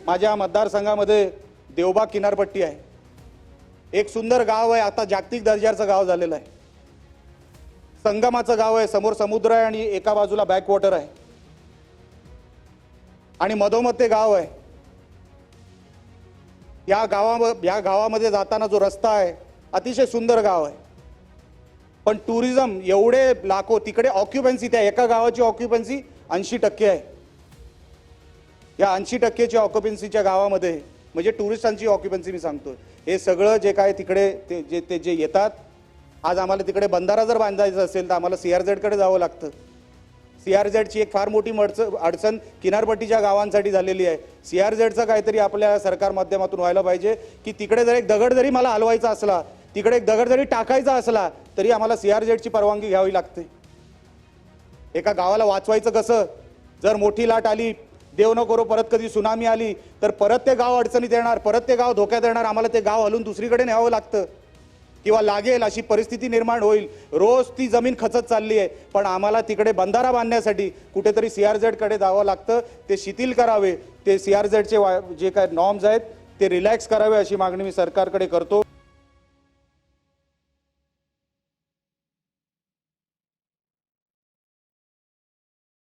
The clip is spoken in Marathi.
माझ्या मतदारसंघामध्ये देवबाग किनारपट्टी आहे। एक सुंदर गाव आहे, आता जागतिक दर्जाचं गाव झालेलं आहे। संगमाचं गाव आहे, समोर समुद्र आहे आणि एका बाजूला बॅकवॉटर आहे आणि मधोमध ते गाव आहे। या गावामध्ये जाताना जो रस्ता आहे अतिशय सुंदर गाव आहे, पण टुरिझम एवढे लाखो तिकडे ऑक्युपन्सी, त्या एका गावाची ऑक्युपन्सी 80% आहे। या 80%च्या ऑक्युपन्सीच्या गावामध्ये म्हणजे टुरिस्टांची ऑक्युपन्सी मी सांगतोय, हे सगळं जे काय तिकडे ते जे येतात, आज आम्हाला तिकडे बंधारा जर बांधायचा असेल तर आम्हाला CRZ कडे जावं लागतं। CRZ ची एक फार मोठी अडचण किनारपट्टीच्या गावांसाठी झालेली आहे। CRZचं काहीतरी आपल्या सरकार माध्यमातून व्हायला पाहिजे की तिकडे जर एक दगड जरी मला हलवायचा असला, तिकडे एक दगड जरी टाकायचा असला तरी आम्हाला CRZ ची परवानगी घ्यावी लागते। एका गावाला वाचवायचं कसं? जर मोठी लाट आली, देव न करो परत कधी सुनामी आली तर परत ते गाव अडचणीत येणार, परत ते गाव धोक्यात येणार, आम्हाला ते गाव हलून दुसरीकडे न्यावं लागतं किंवा लागेल अशी परिस्थिती निर्माण होईल। रोज ती जमीन खचत चालली आहे, पण आम्हाला तिकडे बंधारा बांधण्यासाठी कुठेतरी CRZ कडे जावं लागतं। ते शिथिल करावे, ते CRZ चे जे काय नॉर्म्स आहेत ते रिलॅक्स करावे अशी मागणी मी सरकारकडे करतो।